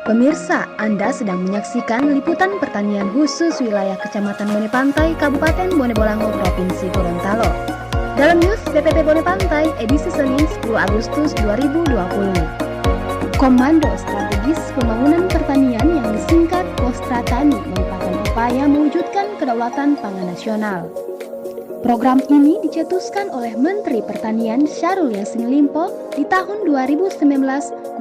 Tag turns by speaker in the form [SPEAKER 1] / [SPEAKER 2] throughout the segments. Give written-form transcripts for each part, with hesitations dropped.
[SPEAKER 1] Pemirsa, Anda sedang menyaksikan liputan pertanian khusus wilayah Kecamatan Bone Pantai, Kabupaten Bone Bolango, Provinsi Gorontalo. Dalam news BPP Bone Pantai, edisi Senin 10 Agustus 2020. Komando Strategis Pembangunan Pertanian yang disingkat Kostratani merupakan upaya mewujudkan kedaulatan pangan nasional. Program ini dicetuskan oleh Menteri Pertanian Syahrul Yassin Limpo di tahun 2019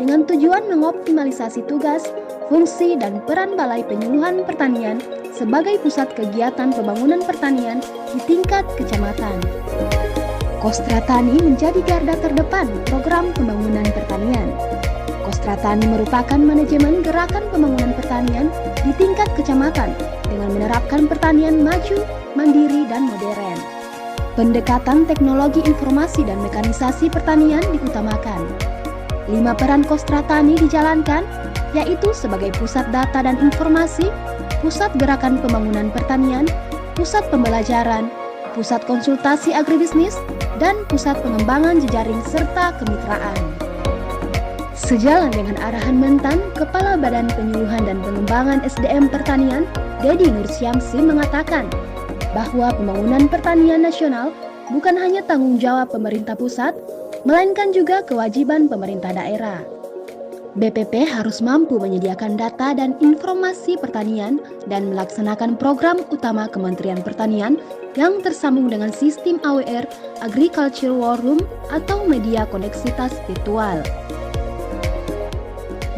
[SPEAKER 1] dengan tujuan mengoptimalisasi tugas, fungsi, dan peran Balai Penyuluhan Pertanian sebagai pusat kegiatan pembangunan pertanian di tingkat kecamatan. Kostratani menjadi garda terdepan program pembangunan pertanian. Kostratani merupakan manajemen gerakan pembangunan pertanian di tingkat kecamatan dengan menerapkan pertanian maju, mandiri, dan modern. Pendekatan teknologi informasi dan mekanisasi pertanian diutamakan. 5 peran Kostratani dijalankan, yaitu sebagai pusat data dan informasi, pusat gerakan pembangunan pertanian, pusat pembelajaran, pusat konsultasi agribisnis, dan pusat pengembangan jejaring serta kemitraan. Sejalan dengan arahan Mentan, Kepala Badan Penyuluhan dan Pengembangan SDM Pertanian, Dedi Nursyamsi mengatakan bahwa pembangunan pertanian nasional bukan hanya tanggung jawab pemerintah pusat, melainkan juga kewajiban pemerintah daerah. BPP harus mampu menyediakan data dan informasi pertanian dan melaksanakan program utama Kementerian Pertanian yang tersambung dengan sistem AWR Agriculture War Room atau media koneksitas virtual.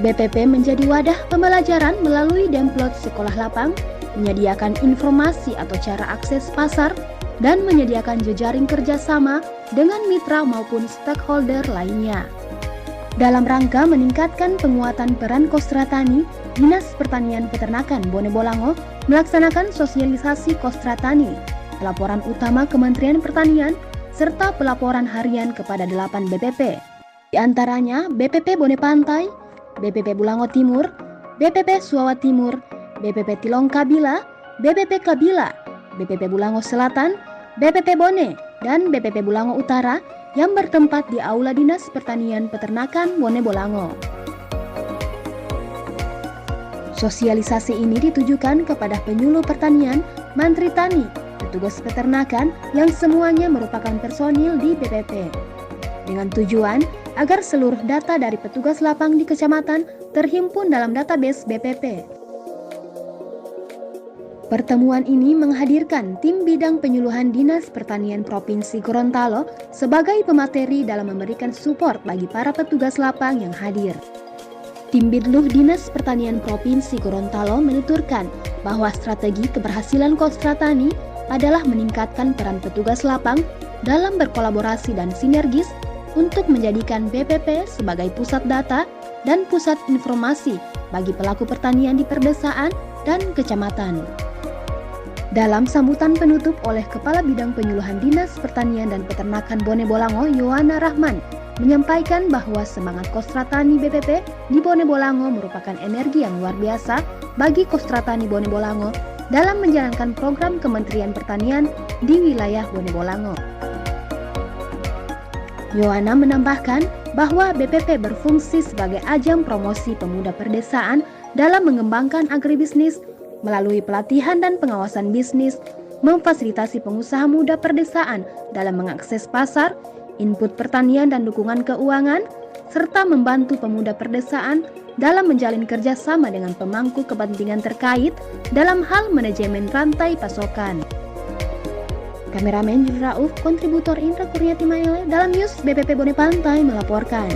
[SPEAKER 1] BPP menjadi wadah pembelajaran melalui Demplot Sekolah Lapang, menyediakan informasi atau cara akses pasar, dan menyediakan jejaring kerjasama dengan mitra maupun stakeholder lainnya. Dalam rangka meningkatkan penguatan peran Kostratani, Dinas Pertanian Peternakan Bone Bolango melaksanakan sosialisasi Kostratani, pelaporan utama Kementerian Pertanian, serta pelaporan harian kepada 8 BPP. Di antaranya BPP Bone Pantai, BPP Bolango Timur, BPP Suawa Timur, BPP Tilong Kabila, BPP Kabila, BPP Bolango Selatan, BPP Bone, dan BPP Bolango Utara yang bertempat di Aula Dinas Pertanian Peternakan Bone Bolango. Sosialisasi ini ditujukan kepada penyuluh pertanian, mantri tani, petugas peternakan yang semuanya merupakan personil di BPP. Dengan tujuan agar seluruh data dari petugas lapang di kecamatan terhimpun dalam database BPP. Pertemuan ini menghadirkan tim bidang penyuluhan Dinas Pertanian Provinsi Gorontalo sebagai pemateri dalam memberikan support bagi para petugas lapang yang hadir. Tim Bidluh Dinas Pertanian Provinsi Gorontalo menuturkan bahwa strategi keberhasilan Kostratani adalah meningkatkan peran petugas lapang dalam berkolaborasi dan sinergis untuk menjadikan BPP sebagai pusat data dan pusat informasi bagi pelaku pertanian di perdesaan dan kecamatan. Dalam sambutan penutup oleh Kepala Bidang Penyuluhan Dinas Pertanian dan Peternakan Bone Bolango, Yohana Rahman, menyampaikan bahwa semangat Kostratani BPP di Bone Bolango merupakan energi yang luar biasa bagi Kostratani Bone Bolango dalam menjalankan program Kementerian Pertanian di wilayah Bone Bolango. Yohana menambahkan bahwa BPP berfungsi sebagai ajang promosi pemuda perdesaan dalam mengembangkan agribisnis melalui pelatihan dan pengawasan bisnis, memfasilitasi pengusaha muda perdesaan dalam mengakses pasar, input pertanian dan dukungan keuangan, serta membantu pemuda perdesaan dalam menjalin kerjasama dengan pemangku kepentingan terkait dalam hal manajemen rantai pasokan. Kameramen Jul Rauf, kontributor Indra Kurniati Maele dalam news BPP Bone Pantai melaporkan.